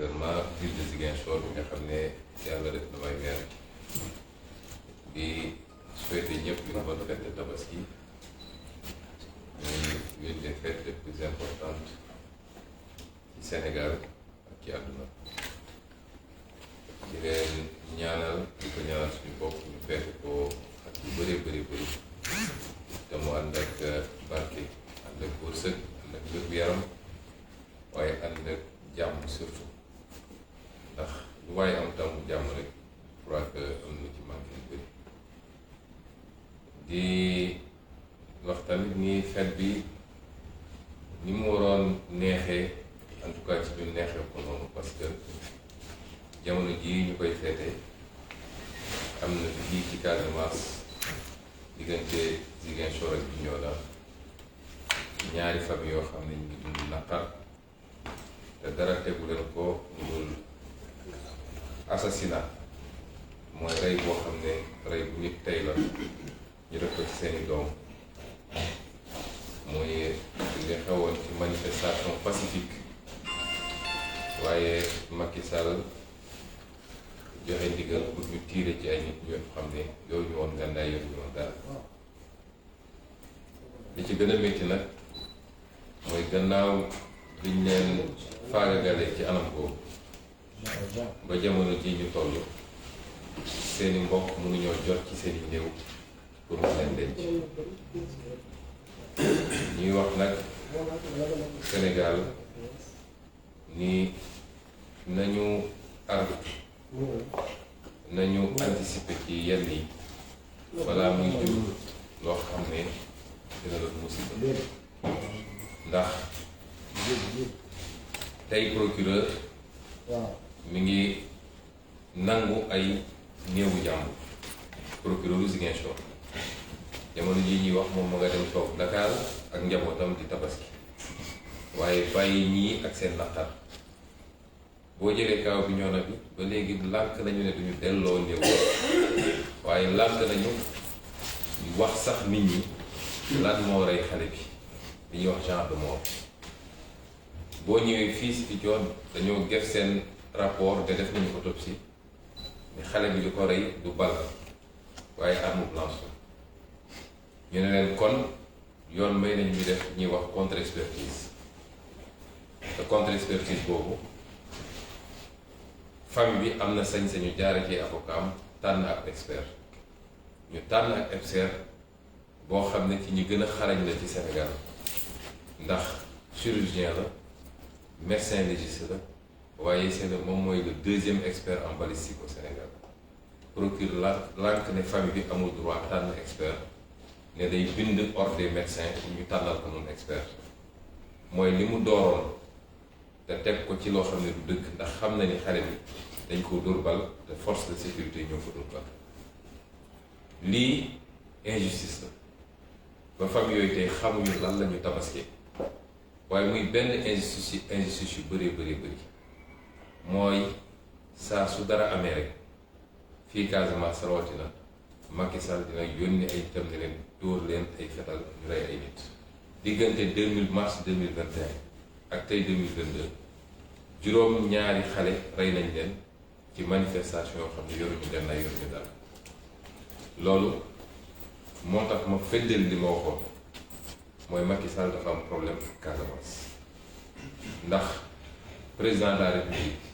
particulièrement ville de Ziguinchor bi nga xam ne yàlla def na may weer di souhaiter ñëpp une bonne fête de Tabaski muy l'une des fêtes les plus importantes ci Sénégal ak ci àdduna di leen ñaanal di ko ñaanal suñu bopp ñu fekk ko ak yu bëree bëri te mu ànd ak barke ànd ak wërsëg ànd ak wér-gu-yaram waaye ànd ak jàmm surtout ndax lu waaye am tam jàmm rek crois que am na ci manqué yu bëri di wax tamit ni fête bi ni mu waroon neexee en tout cas ci ñun neexee ko noonu parce que jamono jii ñu koy feete am na fii ci Casamance diggante Ziguinchor ak Bignona ñaari famille yoo xam ne ñu ngi dund naqar te dara tegu leen ko mu dul assassinat mooy rey boo xam ne rey bu nit tey la ñu def ko ci seeni doom mooy li xewoon ci manifestation pacifique waaye Macky Sall joxe ndigal pour ñu tiire ci ay nit ñoo xam ne yow ñu woon gànnaay yow ñu woon dara li ci gën a métti nag mooy gannaaw liñ leen faagagale ci anam boobu ba jamono ji ñu toll seeni mbokk mënuñoo jot ci seeni néew pour mu leen denc ñuy wax nag Sénégal ni nañu ardu nañu anticiper ci yenn yi balaa muy jur loo xam ne dina doon musiba ndax tey procureur mi ngi nangu ay néewu jàmbur procureur Ziguinchor jamono jii ñuy wax moom ma nga dem toog Dakar ak njabootam di tabaski waaye bàyyi ñii ak seen naqar boo jëlee kaaw bi ñoo na bi ba léegi lànk nañu ne duñu delloo néew waaye lànk nañu wax sax nit ñi lan moo rey xale bi li ñuy wax genre de mort boo ñëwee fii si Joon dañoo def seen rapport te def nañu autopsie ni xale bi li ko rey du bal waaye arme blanche ñu ne leen kon yoon may nañ ñu def ñuy wax contre expertise te contre expertise boobu famille bi am na sañ-sañu jaare ci avocat am tànn ak expert ñu tànn ak expert boo xam ne ci ñi gën a xarañ la ci Sénégal ndax chirurgien la médecin légiste la waaye moom mooy le deuxième expert en balistique au Sénégal procureur lànk ne famille bi amul droit tànn expert ne day bind ordre des médecins ñu tànnal ko noonu expert mooy li mu dooroon te teg ko ci loo xam ne du dëgg ndax xam na ni xale bi dañ ko dóor bal te force de sécurité ñoo ko dóor bal lii injustice la ba famille yooyu tey xamuñu lan la ñu tabaskee waaye muy benn injustice yu bëree bëri mooy saa su dara amee rek fii Casamance rawatina Macky Sall dina yónni ay itam ne leen dóor leen ay fetal ñu rey ay nit diggante mars 2021 ak tey 2022 juróom ñaari xale rey nañ leen ci manifestation yoo xam ne yoruñu gànnaay yoruñu dara loolu moo tax ma feddal li ma waxoon mooy Macky Sall dafa am problème ak Casamance ndax président de la République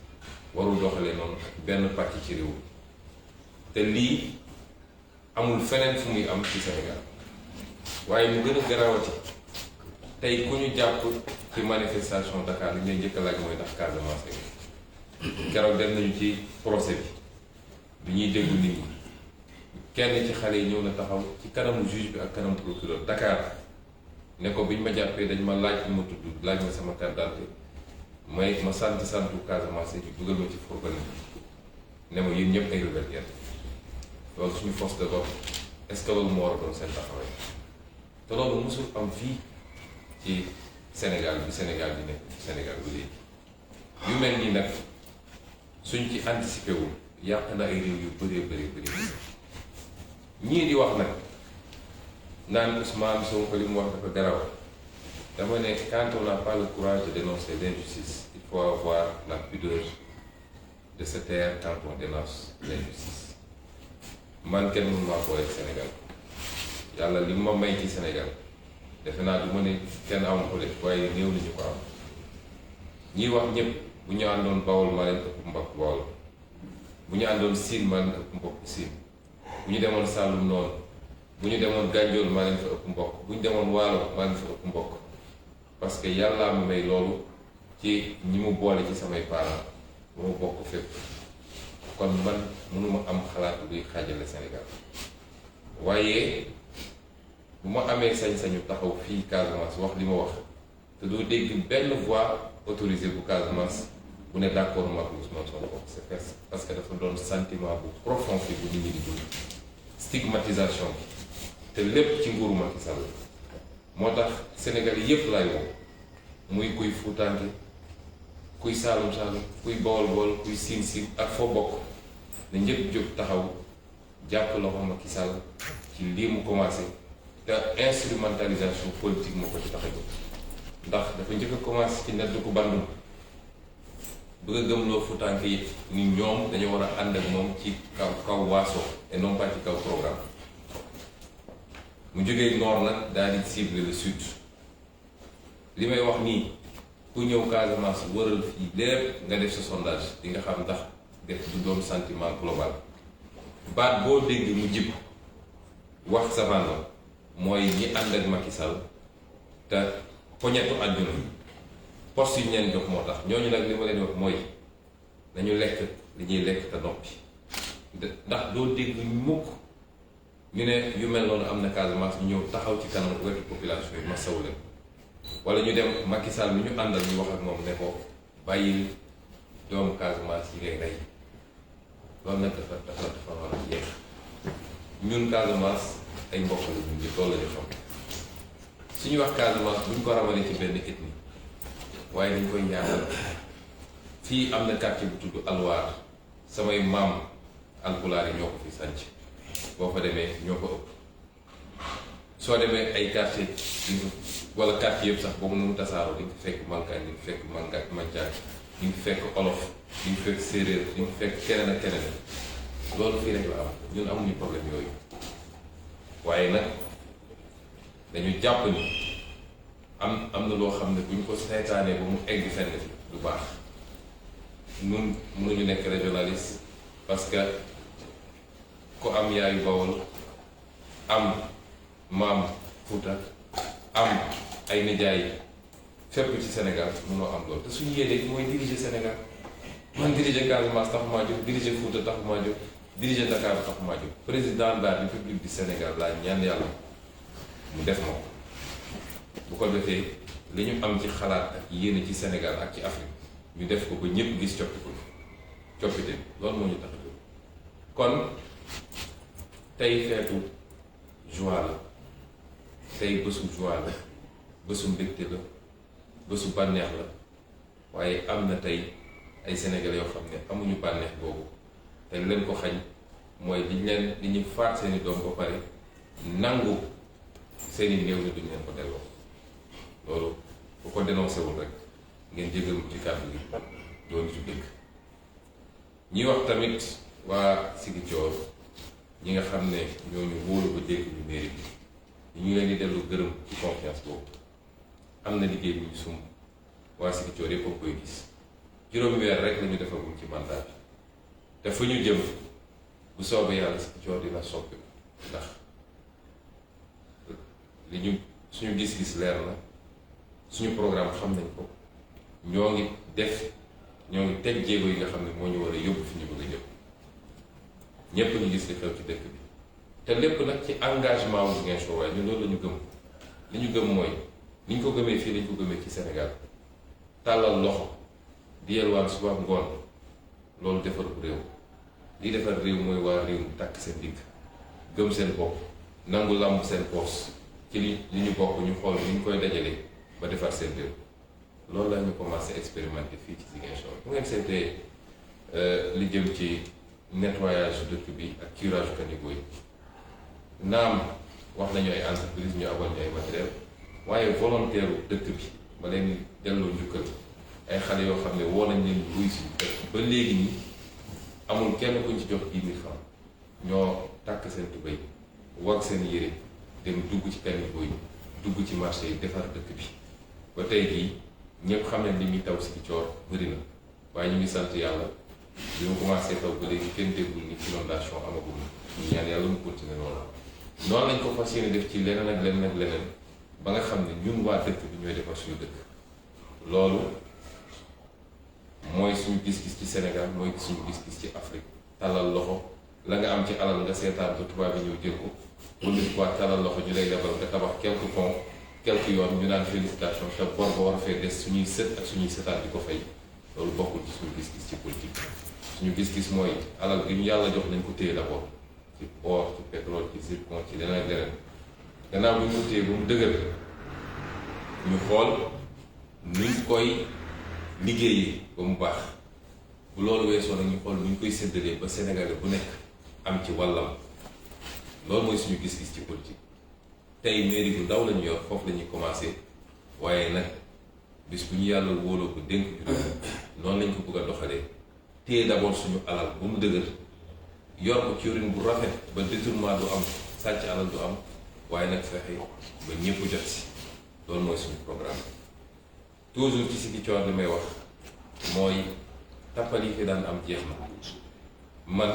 warul doxalee noonu ak benn pàcc ci réew te lii amul feneen fu muy am ci Sénégal waaye mu gën a garawati tey ku ñu jàpp ci manifestation Dakar li ñuy njëkk a laaj mooy ndax Casamance keroog dem nañu ci procès bi ñuy déglu nit ñi kenn ci xale yi ñëw na taxaw ci kanamu juge bi ak kanamu procureur Dakar ne ko biñ ma jàppee dañ ma laaj ma tudd laaj ma sama carte d'identité may ma santu Casamance bi dugal ma ci fourgon bi ne ma yéen ñëpp ay rebelle ngeen loolu suñu force de l'ordre est-ce que loolu moo war a doon seen taxawaay te loolu mosul am fii ci Sénégal bi Sénégal di nekk Sénégal bu léegi yu mel nii nag suñ ci anticipé wul yàq na ay réew yu bëri ñii di wax nag naan Ousmane Sonko li mu wax dafa garaw dama ne quand on n'a pas le courage de dénoncer l'injustice faut avoir la pudeur de se taire quand on dénonce l'injustice. man kenn mënu maa booleeg Sénégal yàlla li ma may ci Sénégal defe naa du ma ne kenn am ko de waaye néew nañu ko am ñiy wax ñëpp bu ñu àndoon Bawol maa leen ëpp mbokk Bawol bu ñu àndoon Siin maa leen ëpp mbokk Siin bu ñu demoon Saalum noonu bu ñu demoon Gànjool maa leen fa ëpp mbokk bu ñu demoon Waalo maa leen fa ëpp mbokk parce que yàllaa ma may loolu ci ñi mu boole ci samay parents ba ma bokk fépp kon man mënuma am xalaat buy xaajale Sénégal waaye bu ma amee sañ-sañu taxaw fii Casamance wax li ma wax te doo dégg benn voix autorisée bu Casamance bu ne d'accord ma ak Ousmane Sonko c'est parce que dafa doon sentiment bu profond fi bu nit ñi di dund stigmatisation bi te lépp ci nguuru Macky Sall moo tax Sénégal yépp laay woo muy kuy Fuutaanke kuy Saalum Saalum kuy Bawol Bawol kuy Siin Siin ak foo bokk ne ñëpp jóg taxaw jàpp loxo Macky Sall ci lii mu commencé te instrumentalisation politique moo ko ci tax a jóg ndax dafa njëkk a commencé ci nedd ku bandum bëgg a gëmloo Fuutaanke yi ni ñoom dañu war a ànd ak moom ci kaw waaso et non pas ci kaw programme mu jógee nord nag daal di cibler le sud li may wax nii ku ñëw Casamance wëral fii lépp nga def sa sondage di nga xam ndax def du doon sentiment global baat boo dégg mu jib wax savano mooy ñi ànd ak Macky Sall te poñetu àdduna poste yu ñeen jox moo tax ñooñu nag li ma leen wax mooy nañu lekk li ñuy lekk te noppi ndax doo dégg mukk ñu ne yu mel noonu am na Casamance ñu ñëw taxaw ci kanam wetu population yi ma saw leen wala ñu dem Macky Sall mi ñu àndal ñu wax ak moom ne ko bàyyil doomu Casamance yi ngay rey loolu nag dafa war a jeex ñun Casamance ay mbokk la ñun ñi loolu la ñu xam suñu wax Casamance buñ ko ramalee ci benn ethnie waaye dañ koy ñaanal fii am na quartier bu tudd Alwaar samay maam alpulaar yi ñoo ko fi sànc boo fa demee ñoo ko ëpp soo demee ay quartier wala quartier yëpp sax boobu nu mu tasaaroo di nga fekk Mankaan di nga fekk Mancaak di nga fekk olof di nga fekk séeréer di nga fekk keneen ak keneen loolu fii rek la am ñun amuñu problème yooyu waaye nag dañu jàpp ni am na loo xam ne bu ñu ko seetaanee ba mu egg fenn fi du baax ñun mënuñu nekk régionaliste parce que ku am yaayu Bawol am maam Fuuta am ay nijaay fépp ci Sénégal mënoo am loolu te suñu yéene mooy diriger Sénégal man diriger Casamance taxumaa jóg diriger Fuuta taxumaa jóg diriger Dakar taxumaa jóg président de la République du Sénégal laa ñaan yàlla mu def ma ko bu ko defee li ñu am ci xalaat ak yéene ci Sénégal ak ci Afrique ñu def ko ba ñëpp gis coppite loolu moo ñu tax a jóg kon tey feetu joie la tey bésu joie la bésu mbégte la bésu bànneex la waaye am na tey ay Sénégalais yoo xam ne amuñu bànneex boobu te leen ko xañ mooy li ñu faat seeni doom ba pare nangu seeni néew ni duñ leen ko delloo loolu bu ko dénoncé wul rek ngeen jégal mu ci kàddu gi doon ci dëkk ñi wax tamit waa Ziguinchor ñi nga xam ne ñooñu wóolu ba dégg ñu mairie bi ñu leen di dellu gërëm ci confiance boobu am na liggéey bu ñu sumb waa Ziguinchor yëpp a koy gis juróomi weer rek la ñu defagum ci mandat bi te fu ñu jëm bu soobee yàlla Ziguinchor dina soppi ndax li ñu suñu gis-gis leer na suñu programme xam nañ ko ñoo ngi teg jéego yi nga xam ne moo ñu war a yóbbu fi ñu bëgg a jëm ñépp ñu gis li xew ci dëkk bi te lépp nag ci engagement wu Ziguinchor waaye ñun loolu la ñu gëm li ñu gëm mooy ni ñu ko gëmee fii lañ ko gëmee ci Sénégal tàllal loxo di yelwaan suba ngoon loolu defar bu réew li defar réew mooy waa réew mu tàkk seen digg gëm seen bopp nangu làmb seen poos ci li ñu bokk ñu xool ni ñu koy dajalee ba defar seen réew loolu la ñu commencé expérimenter fii ci Ziguinchor bu ngeen seetee li jëm ci nettoyage dëkk bi ak curage caniveau yi naam wax nañu ay entreprise ñu abal ñu ay matériel waaye volontaire dëkk bi ba leen delloo njukkal ay xale yoo xam ne woo nañ leen luy si ba léegi nii amul kenn kuñ ci jox 10 000 francs ñoo tàkk seen tubéy wag seen yére dem dugg ci caniveau yi dugg ci marché yi defar dëkk bi ba tey jii ñëpp xam ne li muy taw si coor bëri na waaye ñu ngi sant yàlla bi mu commencé taw ba léegi kenn déggul ni inondation amagul ñu ñaan yàlla mu continuer noonu lañ ko fas yéene def ci leneen ak leneen ak leneen ba nga xam ne ñun waa dëkk bi ñooy defar suñu dëkk loolu mooy suñu gis-gis ci Sénégal mooy suñu gis-gis ci Afrique talal loxo la nga am ci alal nga seetaan ba tubaab bi ñëw jël ko wala waa talal loxo ñu lay lebal nga tabax quelques ponts quelques yoon ñu naan félicitation te bor ba war a fee des suñuy sët ak suñuy sëtaat di ko fay loolu bokkul ci suñu gis-gis ci politique suñu gis-gis mooy alal gi ñu yàlla jox nañ ko téye d'abord ci or ci pétrole ci zircon ci leneen ak leneen gannaaw bi ñu ko téye ba mu dëgër ñu xool nuñ koy liggéeyee ba mu baax bu loolu weesoo nag ñu xool nuñ koy séddalee ba Sénégal bu nekk am ci wàllam loolu mooy suñu gis-gis ci politique tey mairie bu ndaw lañu yor foofu la ñuy commencé waaye nag bis bu ñu yàlla wóoloo ko dénk ju noonu lañ ko bëgg a doxalee téye d'abord suñu alal ba mu dëgër yor ko ci yorin bu rafet ba détournement du am sàcc alal du am waaye nag fexe ba ñëpp jot si loolu mooy suñu programme toujours ci Ziguinchor li may wax mooy tappal yi fi daan am jeex na man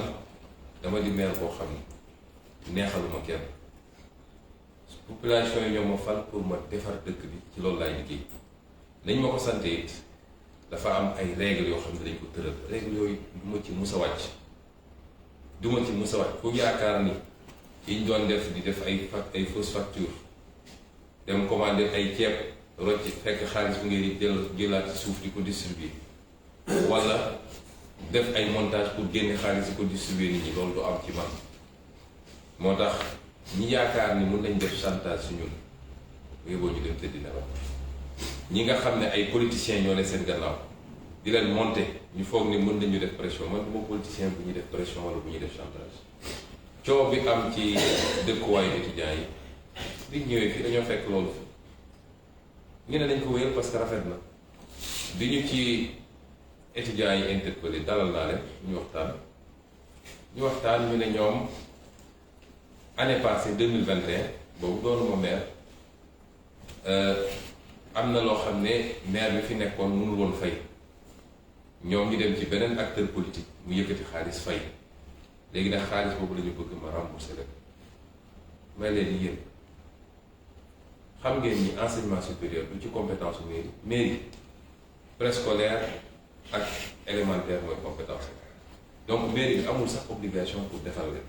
dama di maire boo xam ne neexaluma kenn population yi ñoo ma fal pour ma defar dëkk bi ci loolu laay liggéey nañ ma ko sante it dafa am ay règles yoo xam ne dañ ko tëral règles yooyu du ma ci mus a wàcc ku yaakaar ni yiñ doon def di def ay fausse facture dem commander ay ceeb rocc fekk xaalis bu ngay jëlaat ci suuf di ko distribuer wala def ay montage pour génne xaalis di ko distribuer nit ñi loolu du am ci man moo tax ñi yaakaar ni mun nañ def chantage su ñun yóbboo ñu dem tëddi nelaw ñi nga xam ne ay politiciens ñoo ne seen gannaaw di leen monter ñu foog ni mën nañu def pression man du ma politicien bu ñuy def pression wala bu ñuy def chantage coow bi am ci dëkkuwaayu étudiants yi di ñëwee fii dañoo fekk loolu fi ñu ne dañ ko wéyal parce que rafet na di ñu ci étudiants yi interpellé dalal naa leen ñu waxtaan ñu ne ñoom année passée 2021 boobu doonu ma maire am na loo xam ne maire bi fi nekkoon mënul woon fay ñoom ñu dem ci beneen acteur politique mu yëkkati xaalis fay léegi nag xaalis boobu la ñu bëgg ma rembourser leen may leen yéen xam ngeen ni enseignement supérieur du ci compétence u mairie préscolaire ak élémentaire mooy compétence donc mairie bi amul sax obligation pour defal leen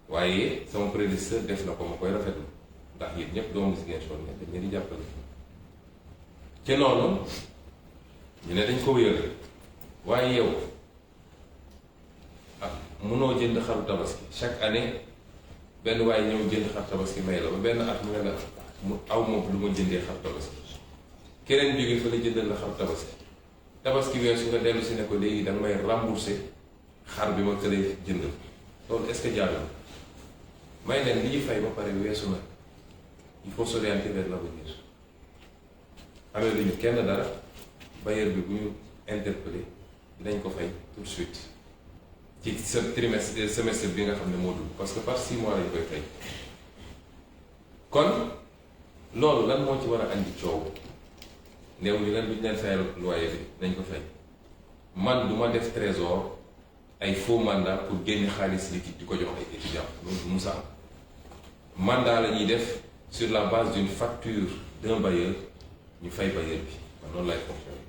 waaye sama prédécesseur def na ko ma koy rafetlu ndax yéen ñëpp doomu Ziguinchor ne dañ leen di jàppale ci noonu ñu ne dañ ko wéyal waaye yow mënoo jënd xaru tabaski chaque année benn waaye ñëw jënd xar tabaski may la ba benn at mu ne la mu aw moom lu ma jëndee xar tabaski keneen jóge fa la jëndal la xar tabaski weesu nga dellu si ne ko léegi danga may rembourser xar bi ma këlee jëndal loolu est-ce que jaadu na may leen li ñu fay ba pare weesu na il faut s'orienter vers l'avenir amee lu ñu kenn dara bailleur bi bu ñu interpellé dinañ ko fay tout de suite ci semestre bi nga xam ne moo dugg parce que par 6 mois lañ koy fay kon loolu lan moo ci war a andi coow néew ñu leen duñ leen fayal loyer bi nañ ko fay man du ma def trésor ay faux mandat pour génne xaalis liquide di ko jox ay étudiants loolu du musa am mandat la ñuy def sur la base d'une facture d'un bailleur ñu fay bailleur bi man noonu lay fonctionner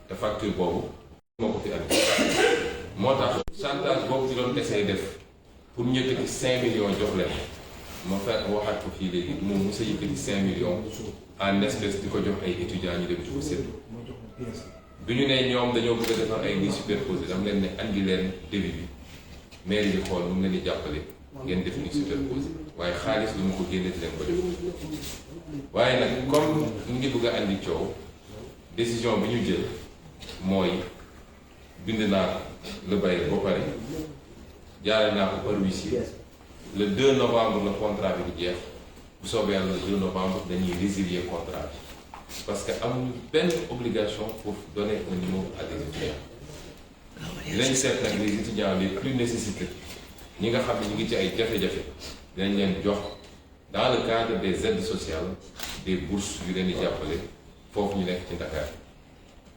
te facture boobu moo ko fi andi moo tax chantage boobu ci doon essayé def pour ñu yëkkati 5 millions jox leen ma fekk waxaat ko fii léegi moom mos a yëkkati 5 millions en espèce di ko jox ay étudiants ñu dem di ko séddu bi ñu ne ñoom dañoo bëgg a defar ay lits superposés dama leen ne andi leen débit bi mairie bi xool mu ngi leen di jàppale ngeen def lits superposés waaye xaalis lu mu ko génne di leen ko def waaye nag comme mu ngi bëgg a andi coow décision bi ñu jël mooy bind naa le bailleur ba pare jaare naa ko par huissier le 2 novembre le contrat bi di jeex bu soobee yàlla le 2 novembre dañuy résilier contrat bi parce que amuñu benn obligation pour donner un numéro à des étudiants. dinañ seet nag les étudiants les plus nécessités ñi nga xam ne ñu ngi ci ay jafe-jafe dinañ leen jox dans le cadre des aides sociales des bourses yu leen di jàppale foofu ñu nekk ci Dakar.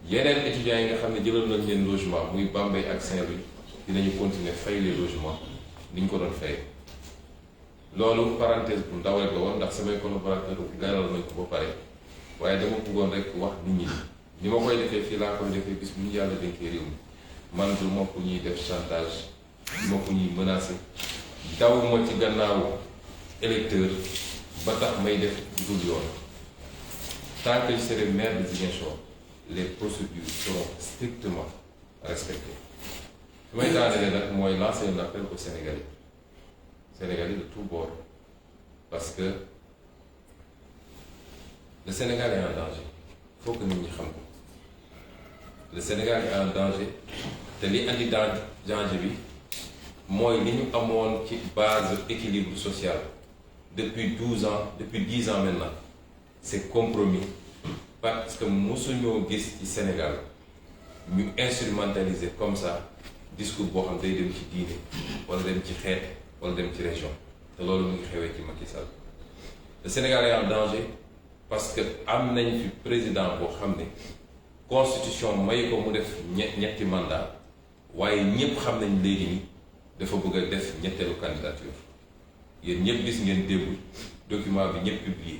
yeneen étudiants yi nga xam ne jëlal nañ leen logement muy Bambey ak Saint-Louis dinañu continuer fay les logements ni ñu ko doon fayee. loolu parenthèse bu ndaw rek la woon ndax samay collaborateurs gaaral nañ ko ba pare waaye dama bëggoon rek wax nit ñi ni ma koy defee fii laa koy defee bis bu ñu yàlla dénkee réew mi man du ma ko ñuy def chantage du ma ko ñuy menacer daw ma ci gannaaw électeur ba tax may def dul yoon tant que je serai maire de Ziguinchor les procédures seront strictement respectées. fi may daanelee nag mooy lancer un appel aux Sénégalais de tous bords parce que le Sénégal est en danger il faut que nit ñi xam ko le Sénégal est en danger te li andi danger bi mooy li ñu amoon ci base équilibre social depuis 12 ans depuis 10 ans maintenant c'est compromis parce que mosuñoo gis ci Sénégal ñu instrumentaliser comme ça discours boo xam day dem ci diine wala dem ci xeet wala dem ci région te loolu mu ngi xewee ci Macky Sall le Sénégal est en danger parce que am nañ fi président boo xam ne constitution may ko mu def ñetti mandat waaye ñëpp xam nañ léegi ni dafa bëgg a def ñetteelu candidature yéen ñëpp gis ngeen démb document bi ñëpp publié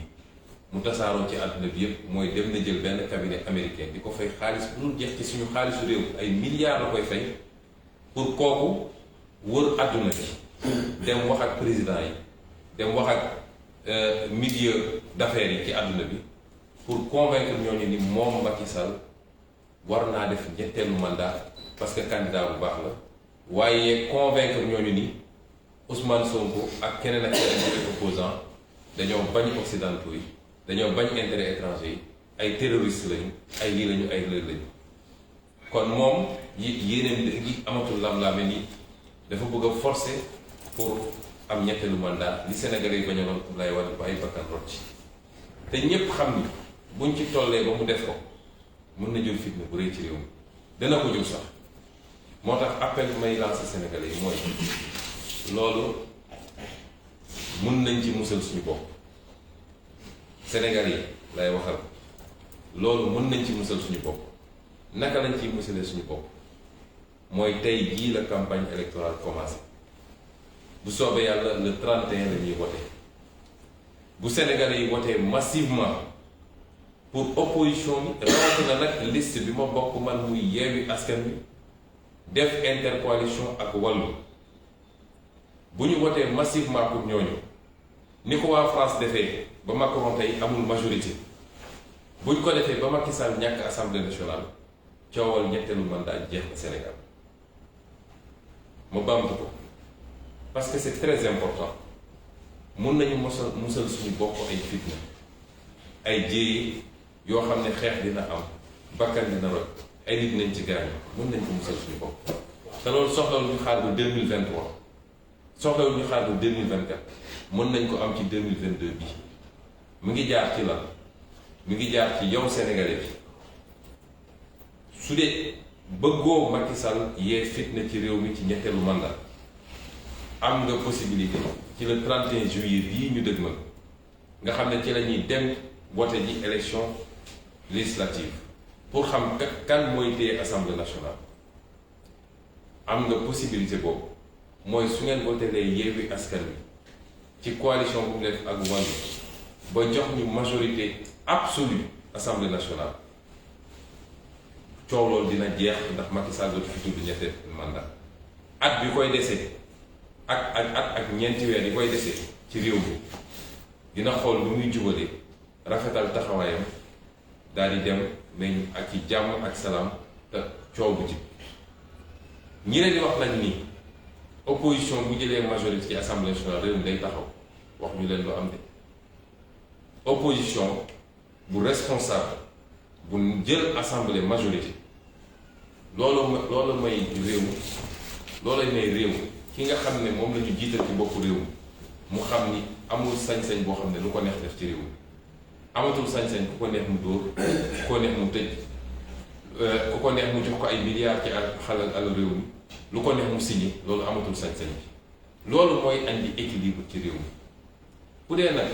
mu tasaaroo ci àdduna bi yëpp mooy dem na jël benn cabinet américain di ko fay xaalis bu dul jeex ci suñu xaalisu réew ay milliards la koy fay pour kooku wër àdduna bi dem wax ak président yi dem wax ak milieu d'affaires yi ci àdduna bi pour convaincre ñooñu ni moom Macky Sall war naa def ñetteelu mandat parce que candidat bu baax la waaye convaincre ñooñu ni Ousmane Sonko ak keneen ak keneen ci opposant dañoo bañ occidentaux yi dañoo bañ intérêt étranger yi ay terroristes lañu ay lii lañu ay lël lañu kon moom yéeneen gi amatul lam-laame ni dafa bëgg a forcer pour am ñetteelu mandat li Sénégalais yi bañaloon Abdoulaye Wade ba ay bakkan rot ci te ñépp xam ni buñ ci tollee ba mu def ko mën na jël fitna bu rëy ci réew mi dana ko jël sax moo tax appel bi may lancer Sénégalais yi mooy loolu mën nañ ci musal suñu bopp Sénégalais yi lay waxal loolu mën nañ ci musal suñu bopp naka lañ ciy musalee suñu bopp mooy tey jii la campagne électorale commencé bu soobee yàlla le 31 la ñuy voté bu Sénégalais yi voté massivement pour opposition bi rawatina nag liste bi ma bokk man muy Yewwi Askan Wi def intercoalition ak Wallu bu ñu voté massivement pour ñooñu ni ko waa France defee ba Macron tey amul majorité buñ ko defee ba Macky Sall ñàkk assemblée nationale coowal ñetteelu mandat jeex na Sénégal ma bamtu ko parce que c'est très important mun nañu musal suñu bopp ay fitna ay jéey yoo xam ne xeex dina am bakkan dina roj ay nit nañ ci gaañ mën nañ ko musal suñu bopp te loolu soxlawul ñu xaar ba 2023 soxlawul ñu xaar ba 2024 mën nañ ko am ci 2022 bi mu ngi jaar ci lan mu ngi jaar ci yow Sénégalais bi su dee bëggoo Macky Sall yee fitna ci réew mi ci ñetteelu mandat am nga possibilité ci le 31 juillet bii ñu dëgmal nga xam ne ci la ñuy dem vote ji élection législative pour xam kan mooy téye assemblée nationale am nga possibilité boobu mooy su ngeen voté lay Yewwi Askan Wi ci coalition bu mu def ak Wallu ba jox ñu majorité absolue assemblée nationale coow loolu dina jeex ndax Macky Sall dootu fi tudd ñetteel mandat at bi koy desee ak ñeenti weer yi koy desee ci réew mi dina xool lu muy jubalee rafetal taxawaayam daal di dem mais ak ci jàmm ak salaam te coow bu jib ñi leen di wax nañ ni opposition bu jëlee majorité ci assemblée nationale réew mi day taxaw wax ñu leen lu am de opposition bu responsable bu jël assemblée majorité loolu may réew loolu may réew ki nga xam ne moom la ñu jiital ci boppu réew mu xam ni amul sañ-sañ boo xam ne lu ko neex def ci réew mi amatul sañ-sañ ku ko neex mu dóor ku ko neex mu tëj ku ko neex mu jox ko ay milliards ci xalal réew mi lu ko neex mu signé loolu amatul sañ-sañ bi loolu mooy andi équilibre ci réew mi bu dee nag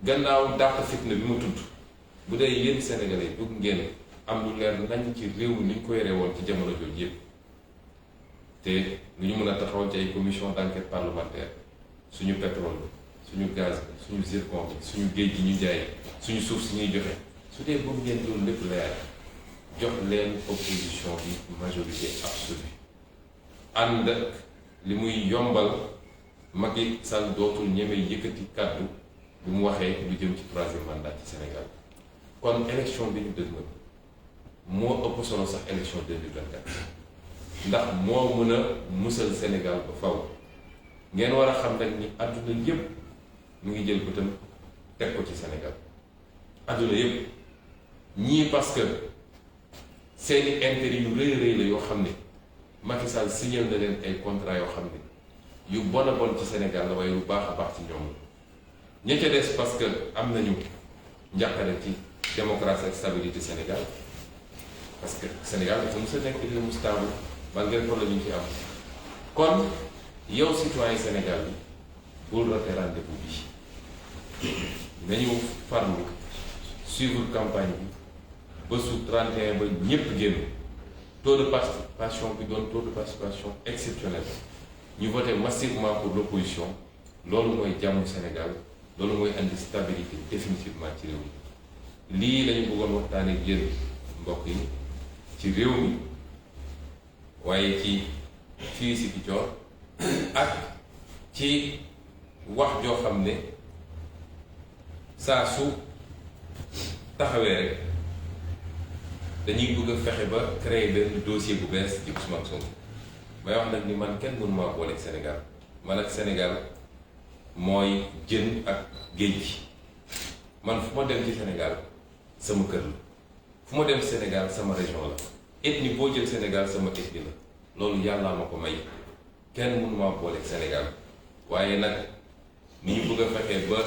gannaaw dàq fitna bi ma tudd bu dee yéen Sénégalais bëgg ngeen am lu leer nañ ci réew mi ni ñu ko yore woon ci jamono jooju yëpp te lu ñu mën a taxawal ci ay commission d'enquête parlementaire suñu pétrole suñu gaz bi suñu zircon bi suñu géej gi ñu jaay suñu suuf si ñuy joxe su dee bëgg ngeen loolu lépp leer jox leen opposition bi majorité absolue ànd ak li muy yombal Macky Sall dootul ñeme yëkkati kàddu bu mu waxee lu jëm ci troisième mandat ci Sénégal kon élection bi ñu dëgmal moo ëpp solo sax élection 2024 ndax moo mën a musal Sénégal ba faw ngeen war a xam rek ni àdduna yépp mu ngi jël bëtam teg ko ci Sénégal àdduna yépp ñii parce que seeni intérêt yu rëy rëy la yoo xam ne Macky Sall signal na leen ay contrat yoo xam ne yu bon a bon ci Sénégal la waaye lu baax a baax ci ñoom la ña ca des parce que am nañu njàqare ci démocratie ak stabilité Sénégal parce que Sénégal dafa mos a nekk réew mu stable malgré problème yi ñu ci am kon yow citoyen Sénégal bi bul raté rendez-vous bi nañu farlu suivre campagne bi ba su 31 ba ñépp génn taux de participation bi doon taux de participation exceptionnel ñu voté massivement pour l'opposition loolu mooy jàmmu Sénégal loolu mooy andi stabilité définitivement ci réew mi lii lañu bëggoon waxtaane ak yéen mbokk yi ci réew mi waaye ci fii si Ziguinchor ak ci wax joo xam ne saa su taxawee rek dañuy bëgg a fexe ba créer benn dossier bu bees ci Ousmane Sonko may wax nag ni man kenn mënu maa booleeg Sénégal man ak Sénégal mooy jën ak géej gi man fu ma dem ci Sénégal sama kër la fu ma dem Sénégal sama région la ethnie boo jël Sénégal sama ethnie la loolu yàllaa ma ko may kenn mënu maa booleeg Sénégal waaye nag ni ñu bëgg a fexee ba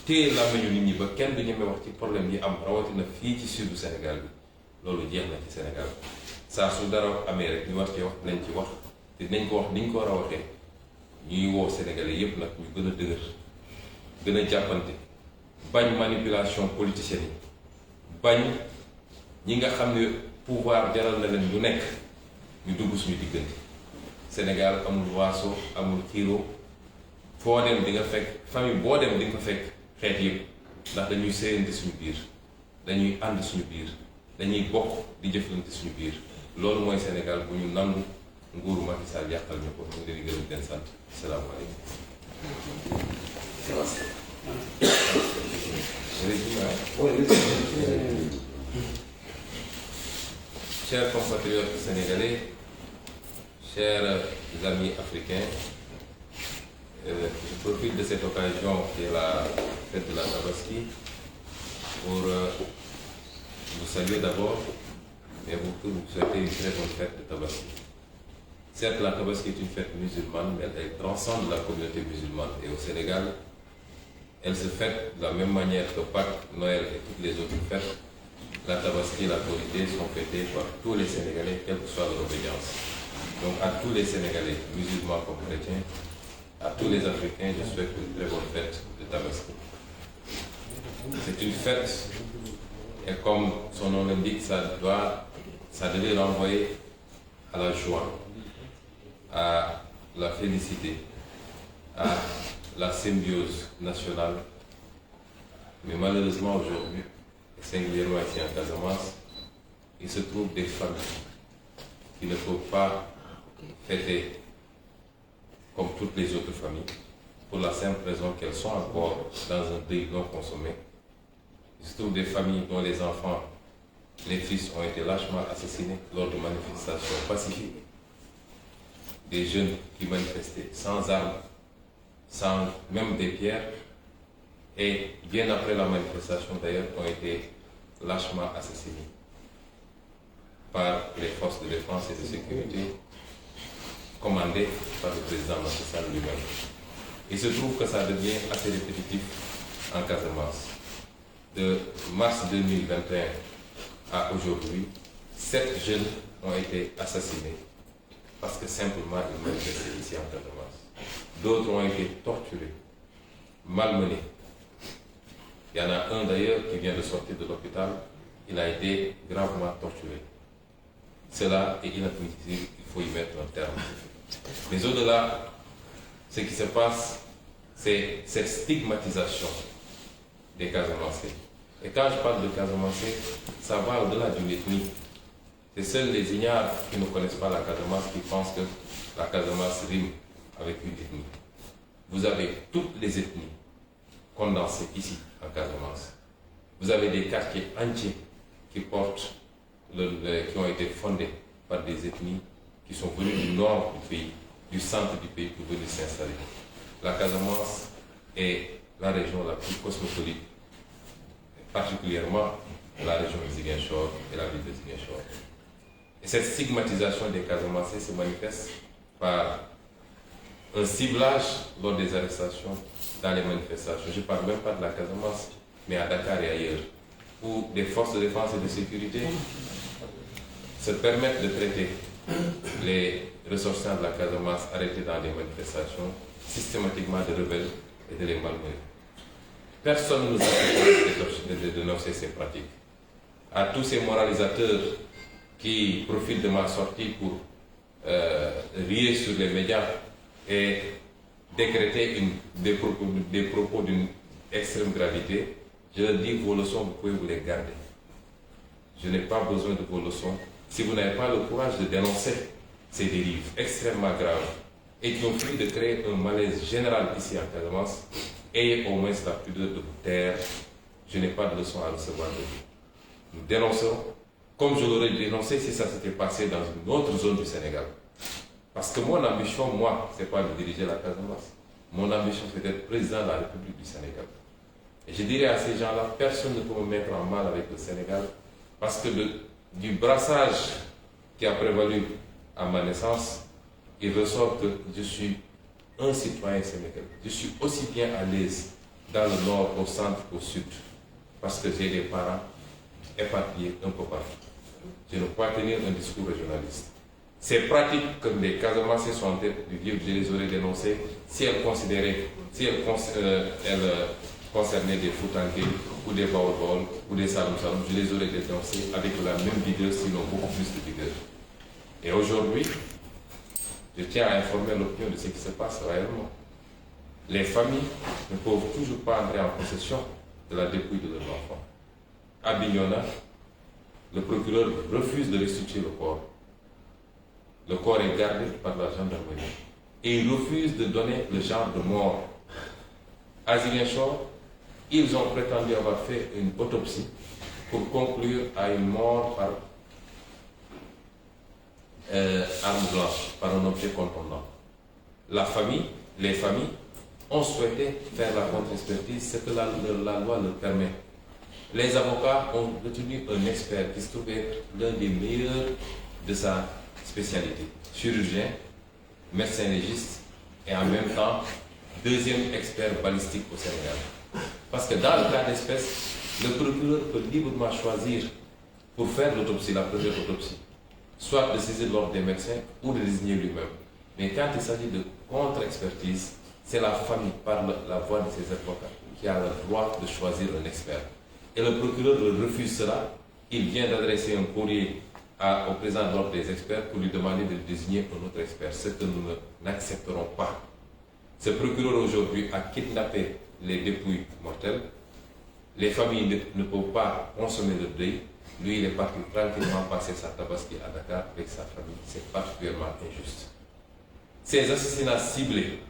téye làmmiñu nit ñi ba kenn du ñeme wax ci problème yi am rawatina fii ci sudu Sénégal bi loolu jeex na ci Sénégal saa su dara amee rek ñu war cee wax dinañ ci wax te dinañ ko wax ni ñu ko war a waxee ñuy woo Sénégalais yépp nag ñu gën a dëgër gën a jàppante bañ manipulation politicienne yi bañ ñi nga xam ne pouvoir jaral na leen lu nekk ñu dugg suñu diggante Sénégal amul waaso amul xiiroo foo dem di nga fekk famille boo dem di nga fa fekk xeet yëpp ndax dañuy séyante suñu biir dañuy ànd suñu biir dañuy bokk di jëflante suñu biir loolu mooy Sénégal bu ñu nangu nguuru Macky Sall yàqal ñu ko ñu ngi leen di gërëm di leen sant salaamaaleykum. Chers compatriotes sénégalais, chers amis africains, je profite de cette occasion qui est la fête de la Tabaski pour vous saluer d'abord et vous souhaiter une très bonne fête de Tabaski. Certes, la Tabaski est une fête musulmane, mais elle transcende la communauté musulmane. Et au Sénégal, elle se fête de la même manière que Pâques, Noël et toutes les autres fêtes. La Tabaski et la Korité sont fêtées par tous les Sénégalais, quelle que soit leur obédience. Donc à tous les Sénégalais, musulmans comme chrétiens, à tous les Africains, je souhaite une très bonne fête de Tabaski. C'est une fête, et comme son nom l'indique, ça devait renvoyer à la joie, à la félicité, à la symbiose nationale. Mais malheureusement aujourd'hui, singulièrement ici en Casamance, il se trouve des familles qui ne peuvent pas fêter comme toutes les autres familles, pour la simple raison qu'elles sont encore dans un deuil non consommé. Il se trouve des familles dont les enfants, les fils ont été lâchement assassinés lors de manifestations pacifiques. Des jeunes qui manifestaient sans armes, sans même des pierres, et bien après la manifestation d'ailleurs, ont été lâchement assassinés par les forces de défense et de sécurité commandées par le président Macky Sall lui-même. Il se trouve que ça devient assez répétitif en Casamance. de mars 2021 à aujourd'hui, 7 jeunes ont été assassinés parce que simplement ils manifestaient ici en Casamance. D'autres ont été torturés, malmenés. Il y en a un d'ailleurs qui vient de sortir de l'hôpital, il a été gravement torturé. Cela est inadmissible, il faut y mettre un terme. Mais au-delà, ce qui se passe, c'est cette stigmatisation des Casamancés. Et quand je parle de Casamancés, ça va au-delà d'une ethnie. C'est seuls les ignares qui ne connaissent pas la Casamance qui pensent que la Casamance rime avec une ethnie. Vous avez toutes les ethnies condensées ici en Casamance. Vous avez des quartiers entiers qui portent, qui ont été fondés par des ethnies qui sont venues du nord du pays, du centre du pays pour venir s'installer. La Casamance est la région la plus cosmopolite, particulièrement la région de Ziguinchor et la ville de Ziguinchor. Et cette stigmatisation des Casamancés se manifeste par un ciblage lors des arrestations dans les manifestations. Je ne parle même pas de la Casamance, mais à Dakar et ailleurs, où des forces de défense et de sécurité se permettent de traiter les ressortissants de la Casamance arrêtés dans des manifestations systématiquement de rebelles et de les malmener. Personne ne nous a fait de dénoncer ces pratiques. À tous ces moralisateurs qui profitent de ma sortie pour rier sur les médias et décréter des propos d'une extrême gravité, je leur dis, vos leçons, vous pouvez vous les garder. Je n'ai pas besoin de vos leçons si vous n'avez pas le courage de dénoncer ces dérives extrêmement graves et qui ont fini de créer un malaise général ici en Casamance. Ayez au moins la pudeur de vous taire. Je n'ai pas de leçons à recevoir de vous. Nous dénoncerons comme je l'aurais dénoncé si ça s'était passé dans une autre zone du Sénégal. Parce que mon ambition, moi, ce n'est pas de diriger la Casamance. Mon ambition, c'est d'être président de la République du Sénégal. Et je dirais à ces gens-là, personne ne peut me mettre en mal avec le Sénégal, parce que du brassage qui a prévalu à ma naissance, il ressort que je suis un citoyen sénégalais. Je suis aussi bien à l'aise dans le nord, au centre, au sud, parce que j'ai des parents éparpillés un peu partout. Je ne peux pas tenir un discours régionaliste. Ces pratiques que les Casamancés sont en tête du livre, je les aurais dénoncées si elles concernaient des Foutanké ou des Baol ou des Saloum Saloum, je les aurais dénoncées avec la même vigueur, sinon beaucoup plus de vigueur. Et aujourd'hui, je tiens à informer l'opinion de ce qui se passe réellement. Les familles ne peuvent toujours pas entrer en possession de la dépouille de leurs enfants. À Bignona, le procureur refuse de restituer le corps. Le corps est gardé par la gendarmerie. Et il refuse de donner le genre de mort. À Ziguinchor, ils ont prétendu avoir fait une autopsie pour conclure à une mort par arme blanche, par un objet contondant. Les familles ont souhaité faire la contre-expertise, ce que la loi leur permet. Les avocats ont retenu un expert qui se trouvait être l'un des meilleurs de sa spécialité, chirurgien, médecin légiste et en même temps deuxième expert balistique au Sénégal. Parce que dans le cas d'espèce, le procureur peut librement choisir pour faire l'autopsie, la première autopsie, soit de saisir l'ordre des médecins ou de désigner lui-même. Mais quand il s'agit de contre-expertise, c'est la famille, par la voix de ses avocats, qui a le droit de choisir un expert. Et le procureur refuse cela. Il vient d'adresser un courrier au président de l'ordre des experts pour lui demander de désigner un autre expert, ce que nous n'accepterons pas. Ce procureur aujourd'hui a kidnappé les dépouilles mortelles. Les familles ne peuvent pas consommer le deuil. Lui, il est parti tranquillement passer sa tabaski à Dakar avec sa famille. C'est particulièrement injuste. Ces assassinats ciblés,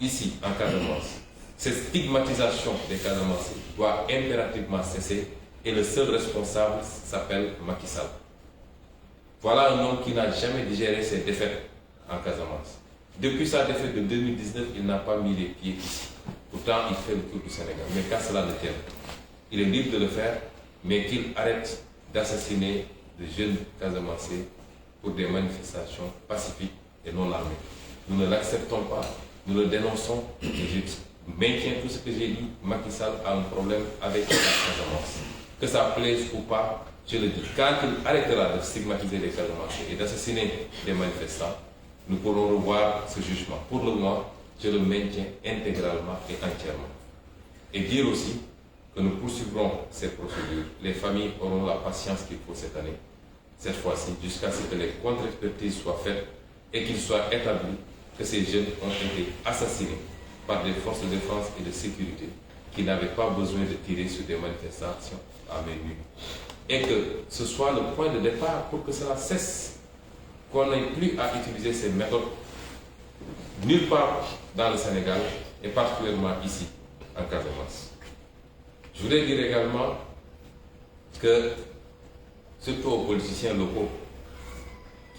ici, en Casamance, cette stigmatisation des Casamancés doit impérativement cesser et le seul responsable s'appelle Macky Sall. Voilà un homme qui n'a jamais digéré ses défaites en Casamance. Depuis sa défaite de 2019, il n'a pas mis les pieds ici. Pourtant, il fait le tour du Sénégal. Mais qu'à cela ne tienne, il est libre de le faire, mais qu'il arrête d'assassiner de jeunes Casamancés pour des manifestations pacifiques et non armées. Nous ne l'acceptons pas, nous le dénonçons et maintient tout ce que j'ai dit. Macky Sall a un problème avec la Casamance. Que ça plaise ou pas, je le dis. Quand il arrêtera de stigmatiser les Casamanciens et d'assassiner des manifestants, nous pourrons revoir ce jugement. Pour le moment, je le maintiens intégralement et entièrement. Et dire aussi que nous poursuivrons ces procédures. Les familles auront la patience qu'il faut cette année, cette fois-ci, jusqu'à ce que les contre-expertises soient faites et qu'il soit établi que ces jeunes ont été assassinés par des forces de défense et de sécurité qui n'avaient pas besoin de tirer sur des manifestations à main nue. Et que ce soit le point de départ pour que cela cesse, qu'on n'ait plus à utiliser ces méthodes nulle part dans le Sénégal et particulièrement ici, en Casamance. Je voudrais dire également que, surtout aux politiciens locaux,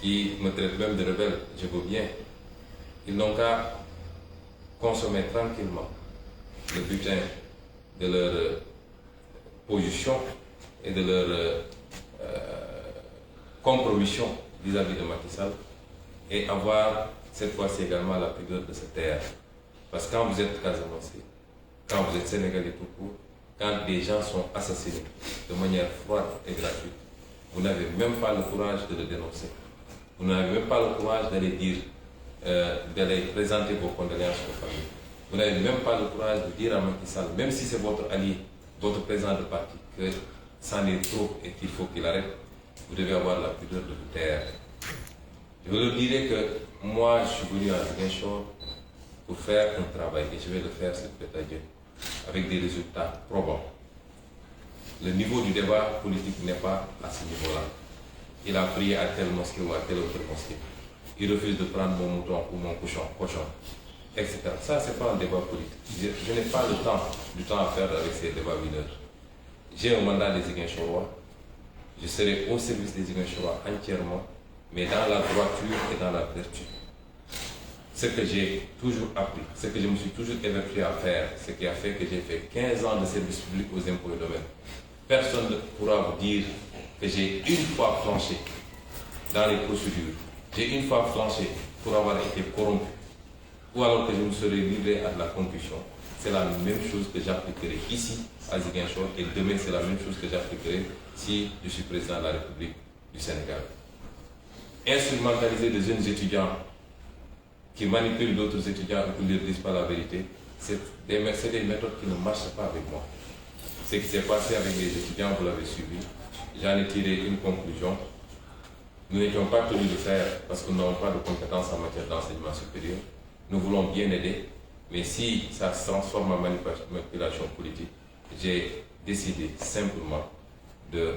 qui me traitent même de rebelle, je veux bien, ils n'ont qu'à consommer tranquillement le butin de leur position et de leur compromission vis-à-vis de Macky Sall et avoir cette fois-ci également la pudeur de se taire. Parce que quand vous êtes Casamancé, quand vous êtes Sénégalais tout court, quand des gens sont assassinés de manière froide et gratuite, vous n'avez même pas le courage de le dénoncer. Vous n'avez même pas le courage d'aller dire, d'aller présenter vos condoléances aux familles. Vous n'avez même pas le courage de dire à Macky Sall, même si c'est votre allié, votre président de parti, que c'en est trop et qu'il faut qu'il arrête, vous devez avoir la pudeur de vous taire. Je leur dirais que moi, je suis venu à Ziguinchor pour faire un travail et je vais le faire, s'il plaît à Dieu, avec des résultats probants. Le niveau du débat politique n'est pas à ce niveau-là. Il a prié à telle mosquée ou à telle autre mosquée. Il refuse de prendre mon mouton ou mon cochon, etc. Ça, ce n'est pas un débat politique. Je n'ai pas du temps à faire avec ces débats mineurs. J'ai un mandat des Ziguinchorois. Je serai au service des Ziguinchorois entièrement, mais dans la droiture et dans la vertu. Ce que j'ai toujours appris, ce que je me suis toujours évertué à faire, ce qui a fait que j'ai fait 15 ans de service public aux impôts et domaines. Personne ne pourra vous dire que j'ai une fois flanché dans les procédures. J'ai une fois flanché pour avoir été corrompu. Ou alors que je me serais livré à de la concussion. C'est la même chose que j'appliquerai ici, à Ziguinchor, et demain c'est la même chose que j'appliquerai si je suis président de la République du Sénégal. Instrumentaliser des jeunes étudiants qui manipulent d'autres étudiants et qui ne leur disent pas la vérité, c'est des méthodes qui ne marchent pas avec moi. Ce qui s'est passé avec les étudiants, vous l'avez suivi, j'en ai tiré une conclusion. Nous n'étions pas tenus de faire parce que nous n'avons pas de compétences en matière d'enseignement supérieur. Nous voulons bien aider, mais si ça se transforme en manipulation politique, j'ai décidé simplement de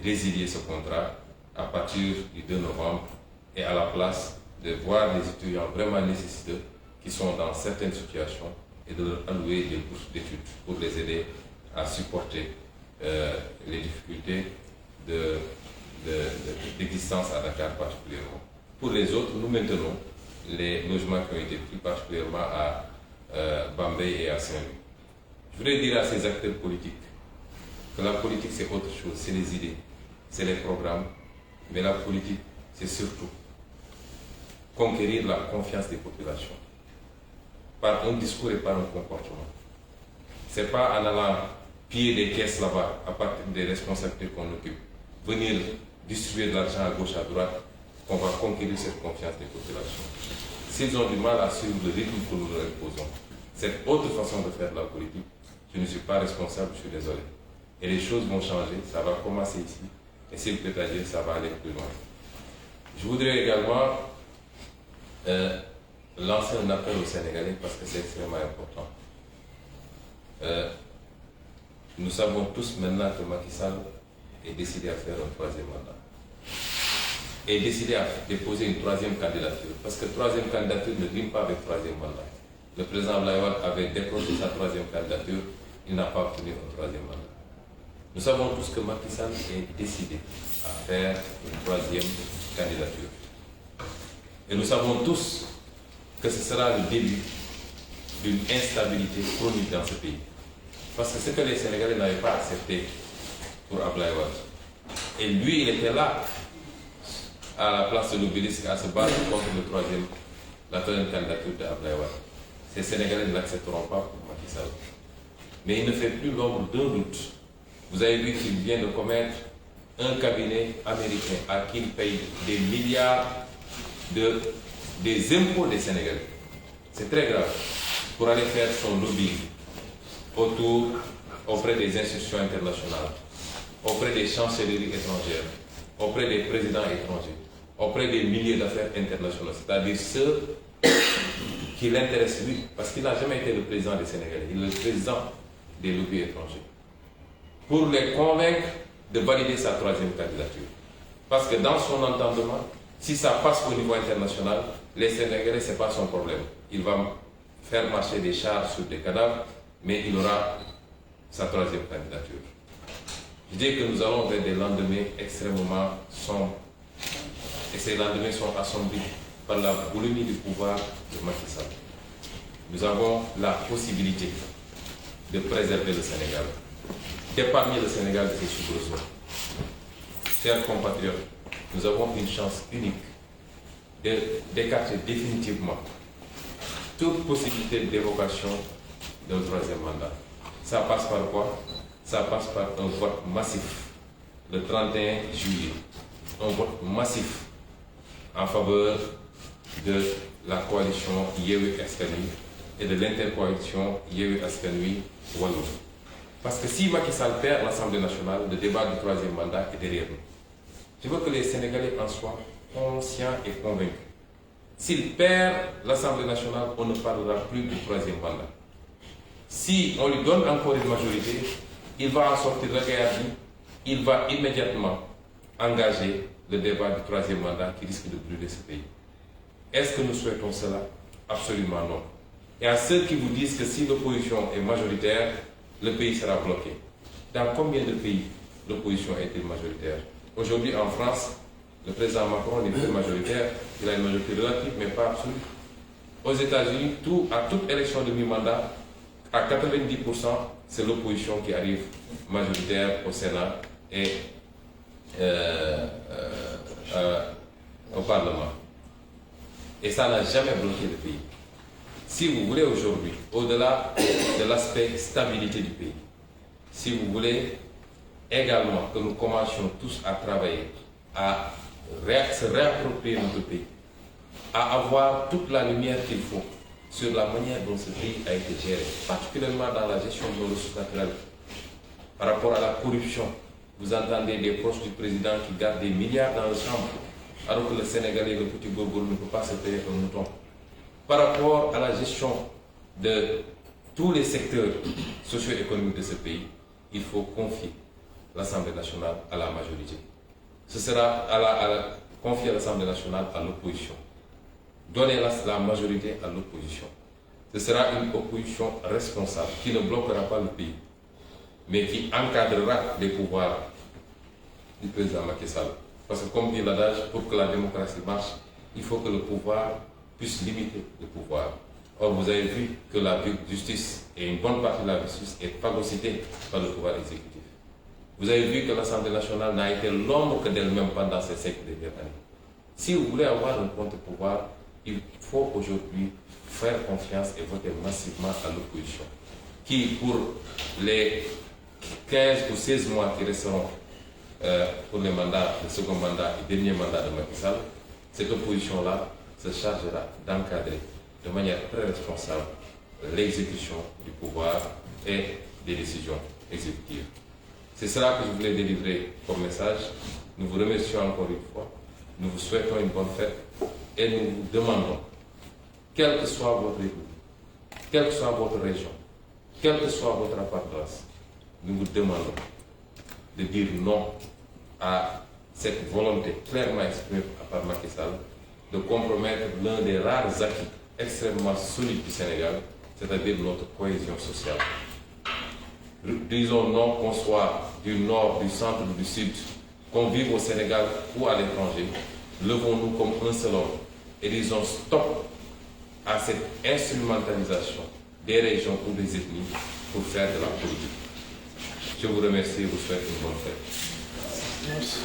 résilier ce contrat à partir du 2 novembre et à la place de voir des étudiants vraiment nécessiteux qui sont dans certaines situations et de leur allouer des bourses d'études pour les aider à supporter les difficultés d'existence à Dakar particulièrement. Pour les autres, nous maintenons les logements qui ont été pris particulièrement à Bambey et à Saint-Louis. Je voudrais dire à ces acteurs politiques que la politique c'est autre chose, c'est les idées, c'est les programmes, mais la politique c'est surtout conquérir la confiance des populations par un discours et par un comportement. Ce n'est pas en allant piller des caisses là-bas à partir des responsabilités qu'on occupe, venir distribuer de l'argent à gauche, à droite, qu'on va conquérir cette confiance des populations. S'ils ont du mal à suivre le rythme que nous leur imposons, cette autre façon de faire de la politique, je ne suis pas responsable, je suis désolé. Et les choses vont changer, ça va commencer ici, et s'il peut agir, ça va aller plus loin. Je voudrais également lancer un appel aux Sénégalais parce que c'est extrêmement important. Nous savons tous maintenant que Macky Sall est décidé à faire un troisième mandat. Et décidé à déposer une troisième candidature. Parce que troisième candidature ne rime pas avec troisième mandat. Le président Abdoulaye Wade avait décroché sa troisième candidature, il n'a pas obtenu un troisième mandat. Nous savons tous que Macky Sall est décidé à faire une troisième candidature. Et nous savons tous que ce sera le début d'une instabilité chronique dans ce pays. Parce que ce que les Sénégalais n'avaient pas accepté pour Abdoulaye Wade. Et lui, il était là, à la place de l'Obélisque, à se battre contre la troisième candidature d'Abdoulaye Wade. ces Sénégalais ne l'accepteront pas pour Macky Sall. Mais il ne fait plus l'ombre d'un doute. Vous avez vu qu'il vient de commettre un cabinet américain à qui il paye des milliards des impôts des Sénégalais. C'est très grave. Pour aller faire son lobby auprès des institutions internationales, auprès des chancelleries étrangères, auprès des présidents étrangers, auprès des milliers d'affaires internationaux, c'est-à-dire ceux qui l'intéressent lui, parce qu'il n'a jamais été le président des Sénégalais, il est le président des lobbies étrangers, pour les convaincre de valider sa troisième candidature. Parce que dans son entendement, si ça passe au niveau international, les Sénégalais, ce n'est pas son problème. Il va faire marcher des chars sur des cadavres, mais il aura sa troisième candidature. Je dis que nous allons vers des lendemains extrêmement sombres. Et ces lendemains sont assombris par la boulimie du pouvoir de Macky Sall. Nous avons la possibilité de préserver le Sénégal, d'épargner le Sénégal de ses soubresauts. Chers compatriotes, nous avons une chance unique d'écarter définitivement toute possibilité d'évocation d'un troisième mandat. Ça passe par quoi? Ça passe par un vote massif le 31 juillet. Un vote massif en faveur de la coalition Yewwi Askan Wi et de l'intercoalition Yewwi Askan Wi Wallu. Parce que si Macky Sall perd l'Assemblée nationale, le débat du troisième mandat est derrière nous. Je veux que les Sénégalais en soient conscients et convaincus. S'il perd l'Assemblée nationale, on ne parlera plus du troisième mandat. Si on lui donne encore une majorité, il va en sortir regardé, il va immédiatement engager le débat du troisième mandat qui risque de brûler ce pays. Est-ce que nous souhaitons cela? Absolument non. Et à ceux qui vous disent que si l'opposition est majoritaire, le pays sera bloqué. Dans combien de pays l'opposition est majoritaire? Aujourd'hui en France, le président Macron n'est plus majoritaire, il a une majorité relative mais pas absolue. Aux États-Unis, à toute élection de mi-mandat, à 90%, c'est l'opposition qui arrive majoritaire au Sénat et au Parlement. Et ça n'a jamais bloqué le pays. Si vous voulez aujourd'hui, au-delà de l'aspect stabilité du pays, si vous voulez également que nous commencions tous à travailler, à se réapproprier notre pays, à avoir toute la lumière qu'il faut sur la manière dont ce pays a été géré, particulièrement dans la gestion de nos ressources naturelles, par rapport à la corruption. Vous entendez des proches du président qui gardent des milliards dans le chambre, alors que le Sénégalais, le petit Bourgogne, ne peut pas se payer un mouton. Par rapport à la gestion de tous les secteurs socio-économiques de ce pays, il faut confier l'Assemblée nationale à la majorité. Ce sera confier l'Assemblée nationale à l'opposition. Donner la majorité à l'opposition. Ce sera une opposition responsable qui ne bloquera pas le pays, mais qui encadrera les pouvoirs du président Macky Sall. Parce que comme dit l'adage, pour que la démocratie marche, il faut que le pouvoir puisse limiter le pouvoir. Or, vous avez vu que la justice, et une bonne partie de la justice, est phagocytée par le pouvoir exécutif. Vous avez vu que l'Assemblée nationale n'a été l'ombre que d'elle-même pendant ces 5 dernières années. Si vous voulez avoir un contre-pouvoir, il faut aujourd'hui faire confiance et voter massivement à l'opposition, qui, pour les 15 ou 16 mois qui resteront pour les mandats, le second mandat et dernier mandat de Macky Sall, cette opposition-là se chargera d'encadrer de manière très responsable l'exécution du pouvoir et des décisions exécutives. C'est cela que je voulais délivrer comme message. Nous vous remercions encore une fois. Nous vous souhaitons une bonne fête et nous vous demandons, quelle que soit votre écoute, quelle que soit votre région, quelle que soit votre appartenance, nous vous demandons de dire non à cette volonté clairement exprimée par Macky Sall de compromettre l'un des rares acquis extrêmement solides du Sénégal, c'est-à-dire notre cohésion sociale. Disons non qu'on soit du nord, du centre ou du sud, qu'on vive au Sénégal ou à l'étranger, levons-nous comme un seul homme et disons stop à cette instrumentalisation des régions ou des ethnies pour faire de la politique. Je vous remercie et vous souhaite une bonne fête. Merci.